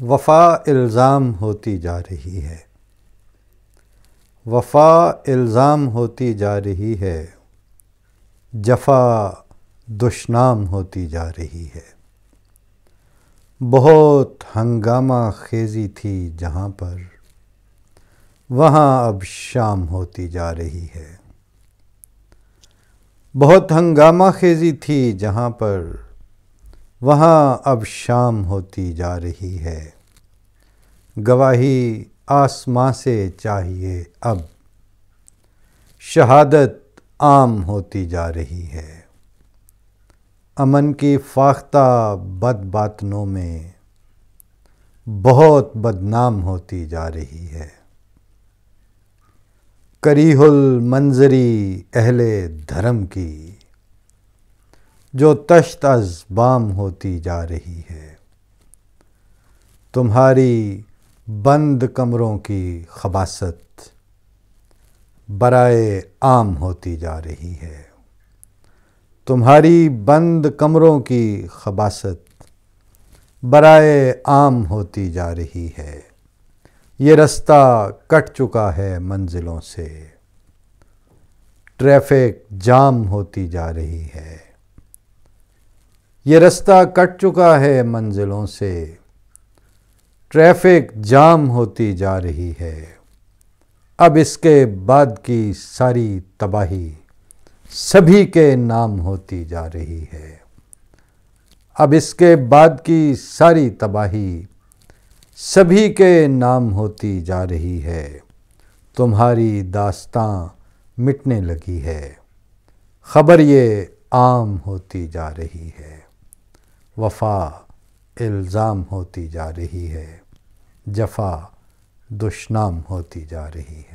وفا الزام ہوتی جا رہی ہے، وفا الزام ہوتی جا رہی ہے، جفا دشنام ہوتی جا رہی ہے۔ بہت ہنگامہ خیزی تھی جہاں پر، وہاں اب شام ہوتی جا رہی ہے۔ بہت ہنگامہ خیزی تھی جہاں پر، وہاں اب شام ہوتی جا رہی ہے۔ گواہی آسماں سے چاہیے اب، شہادت عام ہوتی جا رہی ہے۔ امن کی فاختہ بد باطنوں میں بہت بدنام ہوتی جا رہی ہے۔ کریہ المنظری اہل دھرم کی، جو تشت از بام ہوتی جا رہی ہے۔ تمہاری بند کمروں کی خباثت برائے عام ہوتی جا رہی ہے۔ تمہاری بند کمروں کی خباثت برائے عام ہوتی جا رہی ہے۔ یہ رستہ کٹ چکا ہے منزلوں سے، ٹریفک جام ہوتی جا رہی ہے۔ یہ رستہ کٹ چکا ہے منزلوں سے، ٹریفک جام ہوتی جا رہی ہے۔ اب اس کے بعد کی ساری تباہی سبھی کے نام ہوتی جا رہی ہے۔ اب اس کے بعد کی ساری تباہی سبھی کے نام ہوتی جا رہی ہے۔ تمہاری داستاں مٹنے لگی ہے، خبر یہ عام ہوتی جا رہی ہے۔ وفا الزام ہوتی جا رہی ہے، جفا دشنام ہوتی جا رہی ہے۔